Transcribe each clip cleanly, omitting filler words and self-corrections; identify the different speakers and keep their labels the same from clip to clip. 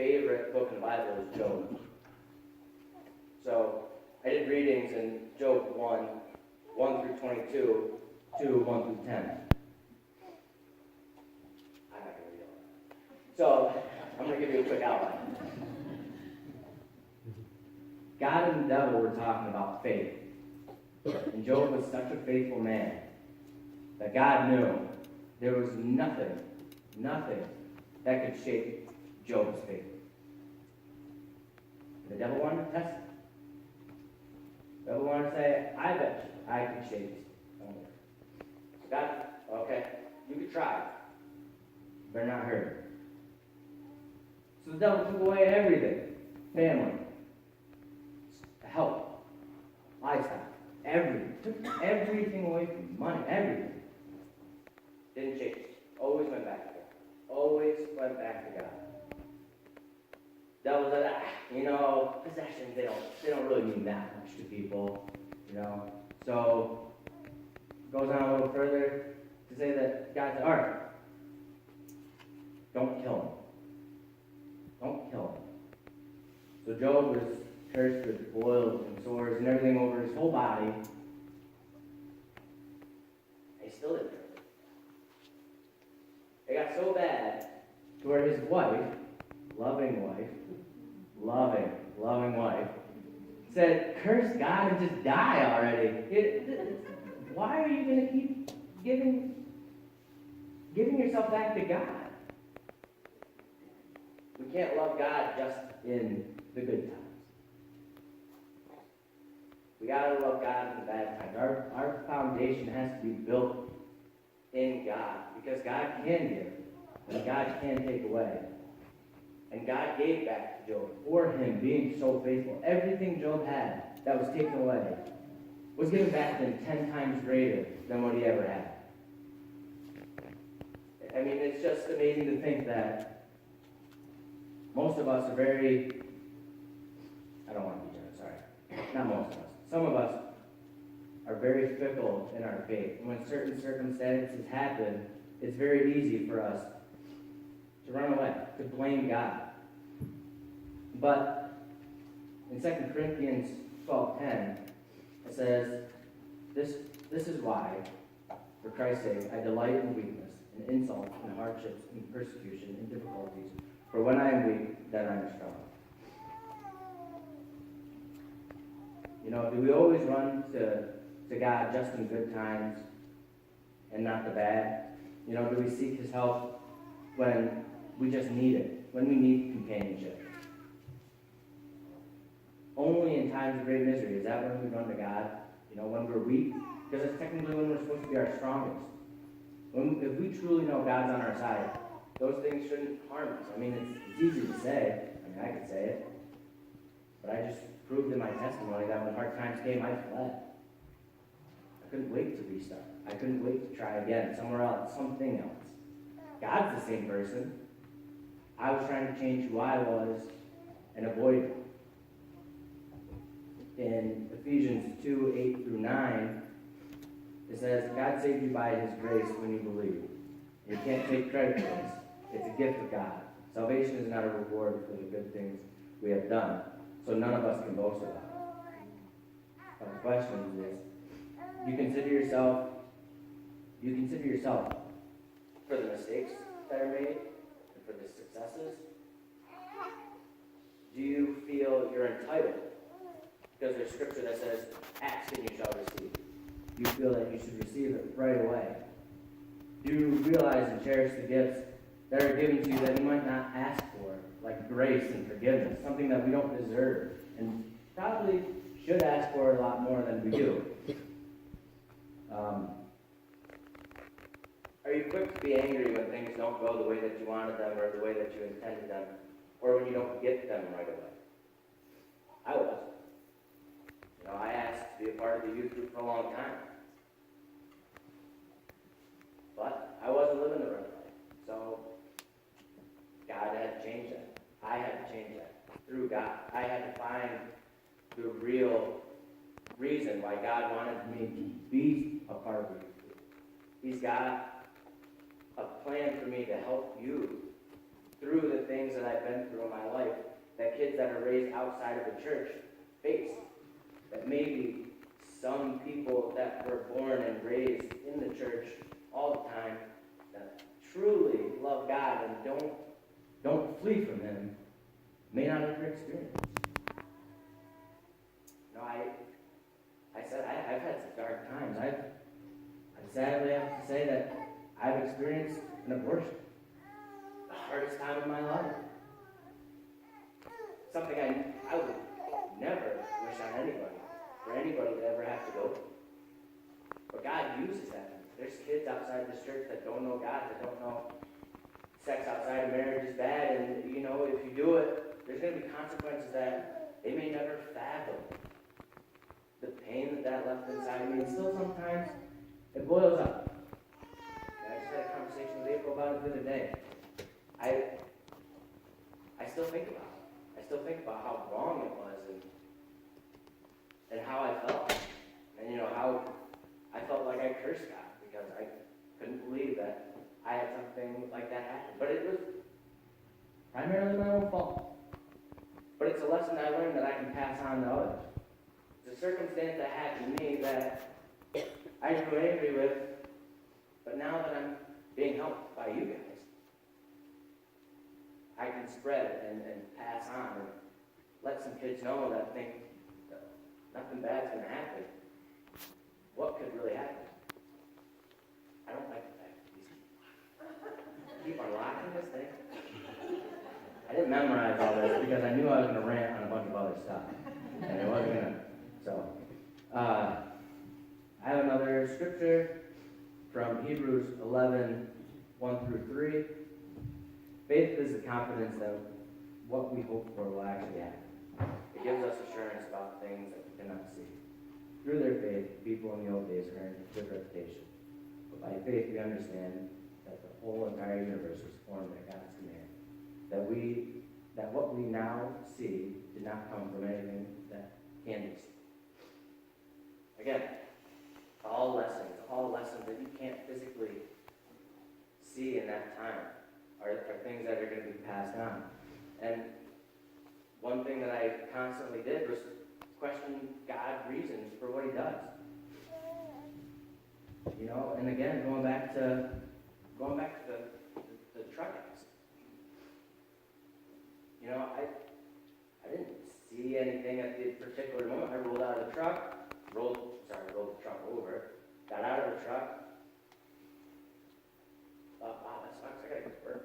Speaker 1: favorite book in the Bible is Job. So I did readings in Job 1 through 22, to 1 through 10. I'm not going to read all that. So I'm going to give you a quick outline. God and the devil were talking about faith. And Job was such a faithful man that God knew there was nothing that could shake Job's faith. The devil wanted to test him. The devil wanted to say, I bet you I can shake his faith. God, okay, you could try. Better not hurt him. So the devil took away everything. Family, health, lifestyle, everything. Took everything away from him. Money, everything. Didn't change. Always went back to God. Always went back to God. Devil said, possessions, they don't really mean that much to people, So, goes on a little further to say that God said, all right, don't kill him. Don't kill him. So Job was cursed with boils and sores and everything over his whole body. And he still didn't hurt him. It got so bad to where his wife, loving wife, said, curse God and just die already. Why are you going to keep giving yourself back to God? We can't love God just in the good times. We got to love God in the bad times. Our foundation has to be built in God, because God can give and God can take away. And God gave back to Job for him being so faithful. Everything Job had that was taken away was given back to him 10 times greater than what he ever had. I mean, it's just amazing to think that most of us are very, I don't want to be generous, sorry. Not most of us. Some of us are very fickle in our faith. And when certain circumstances happen, it's very easy for us to run away, to blame God. But in 2 Corinthians 12:10, it says, This is why, for Christ's sake, I delight in weakness, in insults, in hardships, in persecution, in difficulties. For when I am weak, then I am strong. Do we always run to God just in good times and not the bad? Do we seek his help when we just need it, when we need companionship? Only in times of great misery. Is that when we run to God? When we're weak? Because it's technically when we're supposed to be our strongest. If we truly know God's on our side, those things shouldn't harm us. I mean, it's easy to say. I could say it. But I just proved in my testimony that when hard times came, I fled. I couldn't wait to restart. I couldn't wait to try again, somewhere else, something else. God's the same person. I was trying to change who I was and avoid it. In Ephesians 2:8-9, it says, God saved you by his grace when you believe. You can't take credit for this. It's a gift of God. Salvation is not a reward for the good things we have done, so none of us can boast about it. But the question is, you consider yourself for the mistakes that are made and for the successes? Do you feel you're entitled? Because there's scripture that says, ask and you shall receive. Do you feel that you should receive it right away? Do you realize and cherish the gifts that are given to you that you might not ask for, like grace and forgiveness, something that we don't deserve, and probably should ask for a lot more than we do? Are you quick to be angry when things don't go the way that you wanted them or the way that you intended them, or when you don't get them right away? I was. I asked to be a part of the youth group for a long time. But I wasn't living the right life. So God had to change that. I had to change that through God. I had to find the real reason why God wanted me to be a part of the youth group. He's got a plan for me to help you through the things that that I've been through in my life that kids that are raised outside of the church face. That maybe some people that were born and raised in the church all the time, that truly love God and don't flee from Him, may not ever experience. No, I said I've had some dark times. I sadly have to say that I've experienced an abortion. The hardest time of my life. Something I would never wish on anybody, for anybody to ever have to go through. But God uses that. There's kids outside this church that don't know God, that don't know sex outside of marriage is bad, and if you do it, there's going to be consequences that they may never fathom. The pain that left inside of me, and still sometimes it boils up. And I just had a conversation with April about it the other day. I still think about it. I still think about how wrong it was and how I felt. And how I felt like I cursed God because I couldn't believe that I had something like that happen. But it was primarily my own fault. But it's a lesson I learned that I can pass on to others. It's a circumstance that happened to me that I grew angry with, but now that I'm being helped by you guys, I can spread and pass on and let some kids know that think that nothing bad's going to happen. What could really happen? I don't like the fact that these people are locking this thing. I didn't memorize all this because I knew I was going to rant on a bunch of other stuff. And it wasn't going to. So, I have another scripture from Hebrews 11, 1 through 3. Faith is the confidence that what we hope for will actually happen. It gives us assurance about things that we cannot see. Through their faith, people in the old days earned a good reputation. But by faith, we understand that the whole entire universe was formed at God's command. That what we now see did not come from anything that can be seen. Again, all lessons that you can't physically see in that time are things that are going to be passed on. And one thing that I constantly did was question God's reasons for what He does. And again, going back to the truck accident. I didn't see anything at the particular moment. I rolled out of the truck, rolled the truck over, got out of the truck. Thought, wow, that sucks. I gotta get to work.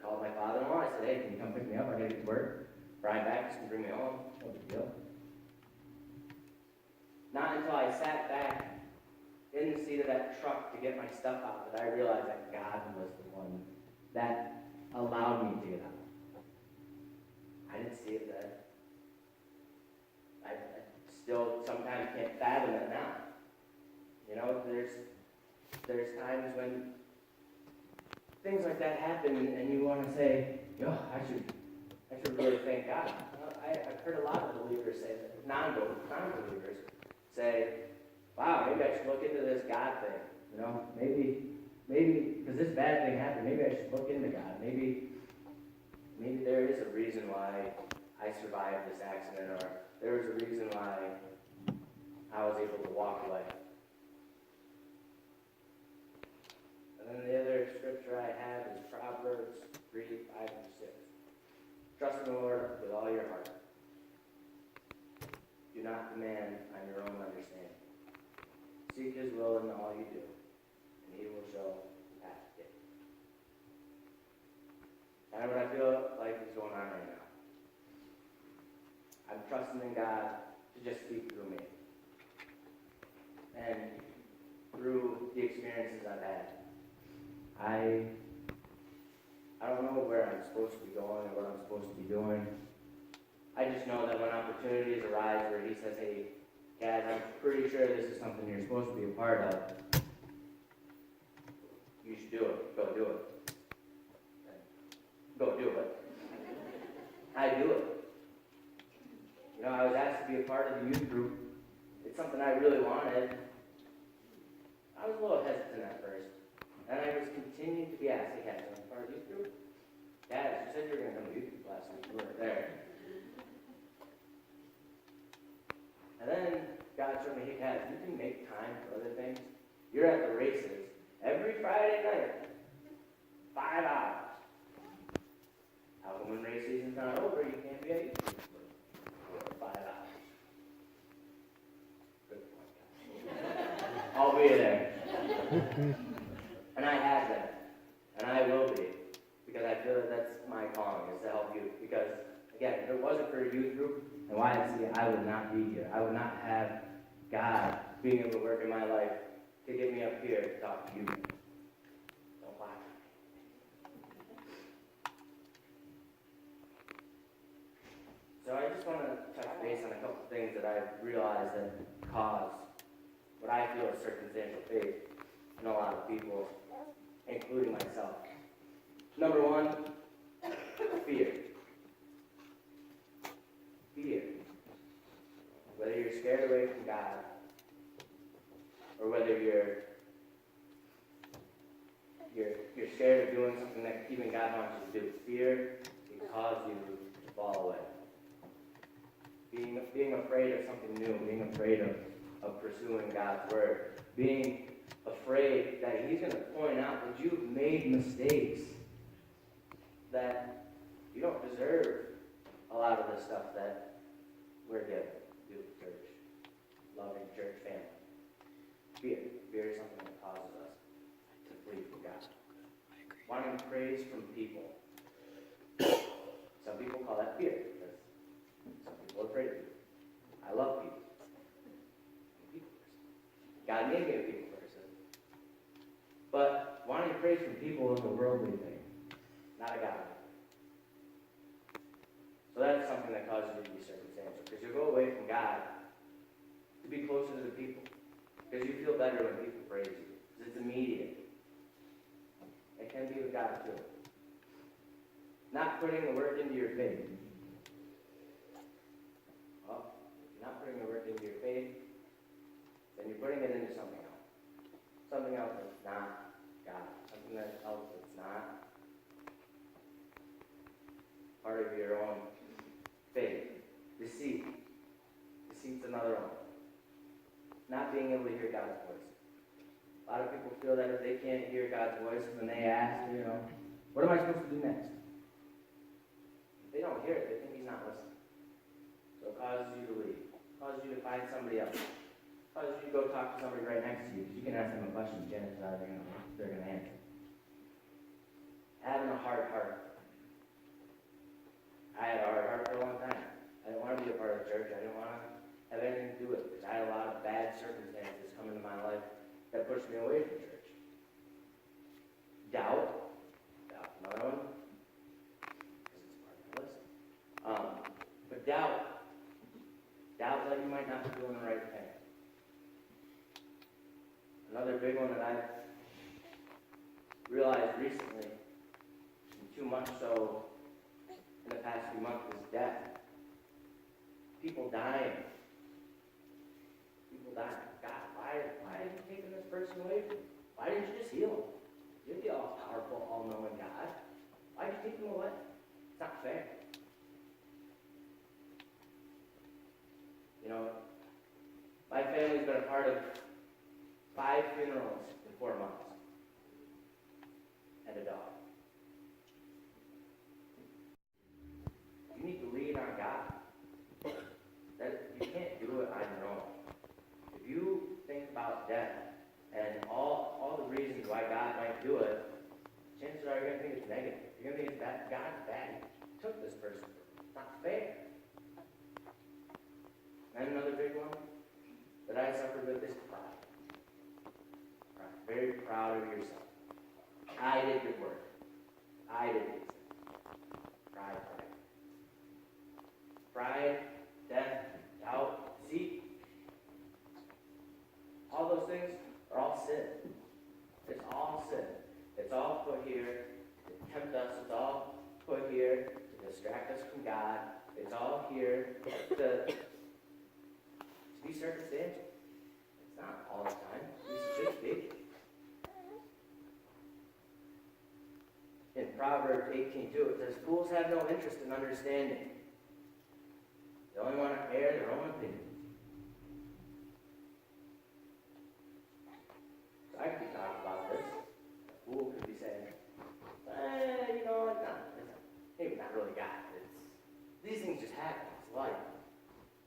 Speaker 1: Called my father-in-law. I said, hey, can you come pick me up? I gotta get to work. Brian Backus can bring me home. No big deal. Not until I sat back in the seat of that truck to get my stuff out that I realized that God was the one that allowed me to get out. I didn't see it then. I still sometimes can't fathom it now. There's times when things like that happen and you want to say, I should really thank God. I've heard a lot of believers say that, non-believers say, wow, maybe I should look into this God thing. Maybe because this bad thing happened, maybe I should look into God. Maybe there is a reason why I survived this accident, or there was a reason why I was able to walk away. And then the other scripture I have is Proverbs 3, 5, and 6. Trust in the Lord with all your heart. Do not demand on your own understanding. Seek His will in all you do, and He will show the path to take. Kind of what I feel like is going on right now. I'm trusting in God to just speak through me. And through the experiences I've had. I don't know where I'm supposed to be going or what I'm supposed to be doing. I just know that when opportunities arise where He says, hey, Dad, I'm pretty sure this is something you're supposed to be a part of. You should do it. Go do it. Go do it. I do it. I was asked to be a part of the youth group. It's something I really wanted. I was a little hesitant at first. And I was continuing to be asked, hey, Dad, you want to be part of the youth group? Dad, you said you were going to come to youth group last week. You weren't there. And then God showed me, hey, Dad, you can make time for other things. You're at the races every Friday night, 5 hours. How come when race season's not over, you can't be at youth group for 5 hours? Good point, guys. I'll be there. And I have been. And I will be. Because I feel that that's my calling, is to help you. Because, again, if it wasn't for a youth group and YMCA, I would not be here. I would not have God being able to work in my life to get me up here to talk to you. Don't lie. So I just want to touch base on a couple of things that I've realized that cause what I feel is circumstantial faith in a lot of people, including myself. Number one, fear. Fear. Whether you're scared away from God, or whether you're scared of doing something that even God wants you to do. Fear can cause you to fall away. Being afraid of something new, being afraid of pursuing God's word, being afraid that He's going to point out that you've made mistakes, that you don't deserve a lot of the stuff that we're given. Do church, loving church family. Fear. Fear is something that causes us to flee from God. Wanting praise from people. Some people call that fear, because some people are afraid of you. I love people. I'm a people person. God made me a people person. But wanting praise from people is a worldly thing, not a God thing. So that's something that causes you to be circumstantial, because you go away from God to be closer to the people. Because you feel better when people praise you. Because it's immediate. It can be with God too. Not putting the work into your faith. Well, if you're not putting the work into your faith, then you're putting it into something else. Something else that's not God. Something else that's not part of your own faith. Deceit. Deceit's another one. Not being able to hear God's voice. A lot of people feel that if they can't hear God's voice when they ask, what am I supposed to do next? If they don't hear it, they think He's not listening. So it causes you to leave. It causes you to find somebody else. It causes you to go talk to somebody right next to you, because you can ask them a question, chances are they're going to answer. Having a hard heart. I had a hard heart for a long time. I didn't want to be a part of the church. I didn't want to have anything to do with it, because I had a lot of bad circumstances come into my life that pushed me away from church. Doubt. Doubt's another one, because it's part of the list. But doubt that you might not be doing the right thing. Another big one that I've realized recently, and too much so in the past few months, is death. People dying. God, why have you taken this person away from me? Why didn't you just heal him? You're the all-powerful, all-knowing God. Why did you take him away? It's not fair. My family's been a part of 5 funerals in 4 months. And a dog. You need to lean on God. That you can't do it on your own. If you think about death and all the reasons why God might do it, chances are you're going to think it's negative. You're going to think it's bad. God's bad. He took this person. It's not fair. And another big one that I suffered with is pride. Very proud of yourself. I did good work. I did these things. Pride, death, doubt, deceit. All those things are all sin. It's all sin. It's all put here to tempt us. It's all put here to distract us from God. It's all here to be circumstantial. It's not all the time. It should be. in Proverbs 18:2, it says, fools have no interest in understanding. They only want to air their own opinions. So I could be talking about this. A fool could be saying, maybe not really God. These things just happen. It's life.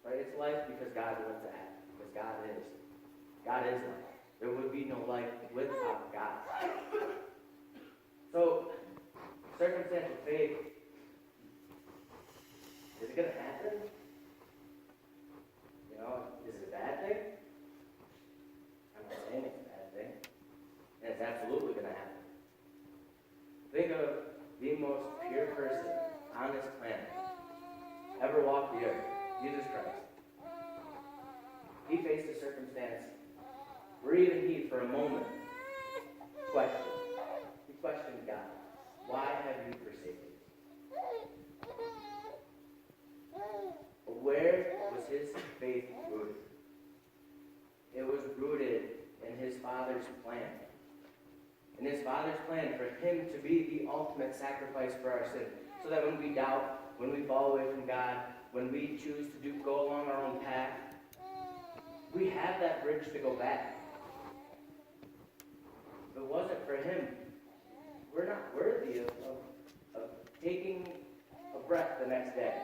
Speaker 1: Right? It's life because God wants to happen. Because God is. God is life. There would be no life without God. So, circumstantial faith, is it going to happen? Is it a bad thing? I'm not saying it's a bad thing. And it's absolutely going to happen. Think of the most pure person on this planet ever walked the earth, Jesus Christ. He faced a circumstance where even he, for a moment, questioned. He questioned God. Why have you forsaken me? But where was his faith rooted? It was rooted in his Father's plan. In his Father's plan for him to be the ultimate sacrifice for our sin. So that when we doubt, when we fall away from God, when we choose to go along our own path, we have that bridge to go back. If it wasn't for him, we're not worthy of taking a breath the next day,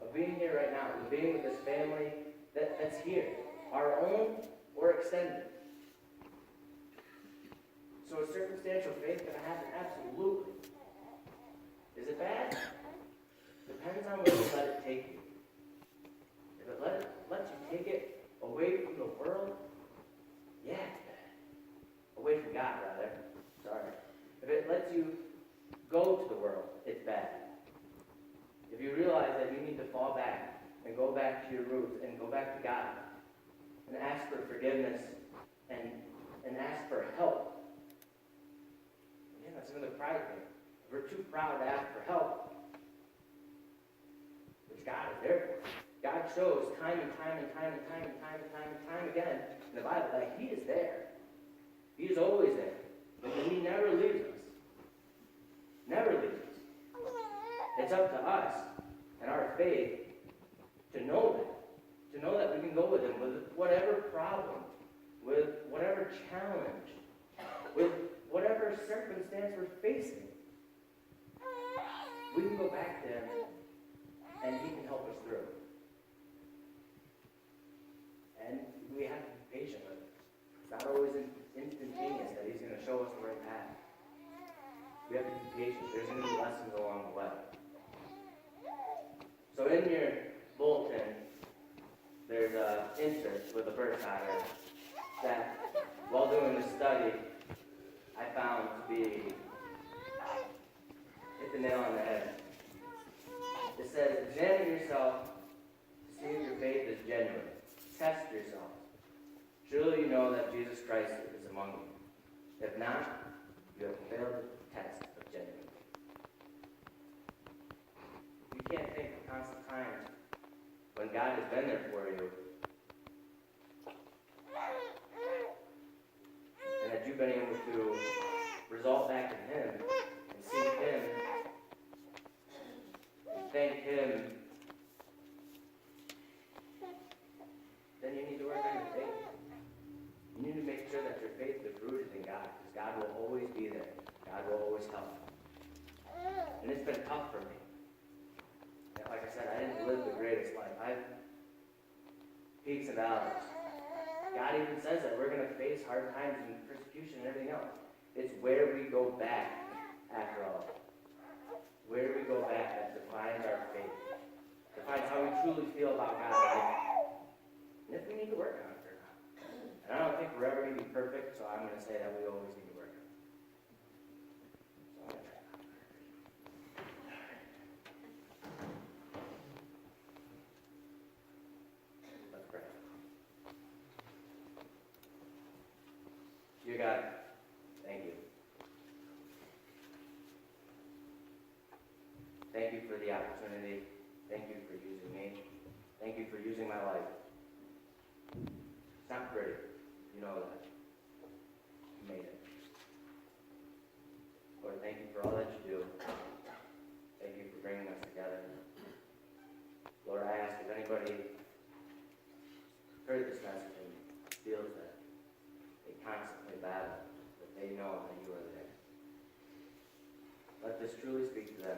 Speaker 1: of being here right now, of being with this family that's here, our own or extended. So is circumstantial faith going to happen? Absolutely. Is it bad? Depends on where you let it take you. If it lets you take it away from the world, yeah, it's bad. Away from God, rather. Sorry. If it lets you go to the world, it's bad. If you realize that you need to fall back and go back to your roots and go back to God and ask for forgiveness and ask for help. Again, that's another pride thing. If we're too proud to ask for help, which God is there for. God shows time and time again in the Bible that he is there. He is always there. And he never leaves us. Never leaves us. It's up to us and our faith to know that. To know that we can go with him with whatever problem, with whatever challenge, with whatever circumstance we're facing. We can go back to him and he can help us through. And we have to be patient with it. It's not always instantaneous that he's going to show us the right path. We have to be patient. There's going to be lessons along the way. So in your bulletin, there's an insert with a bird tiger that, while doing this study, I found to be hit the nail on the head. It says, examine yourself to see if your faith is genuine. Test yourself. Surely you know that Jesus Christ is among you. If not, you have failed the test of genuine. You can't think of constant times when God has been there for you and that you've been able to result back to him and seek him and thank him. Then you need to work on your faith. You need to make sure that your faith is rooted in God, because God will always be there. God will always help. And it's been tough for me. And like I said, I didn't live the greatest life. I've peaks and valleys. God even says that we're going to face hard times and persecution and everything else. It's where we go back after all. Where we go back that defines our faith. Defines how we truly feel about God. And if we need to work on it or not. And I don't think we're ever going to be perfect, so I'm going to say that we always need to work on it. So I'm going to try. Let's pray. Dear God, thank you. Thank you for the opportunity. Thank you for using me. Thank you for using my life. It's not pretty. You know that. You made it. Lord, thank you for all that you do. battle, but they know that you are there. Let this truly speak to them.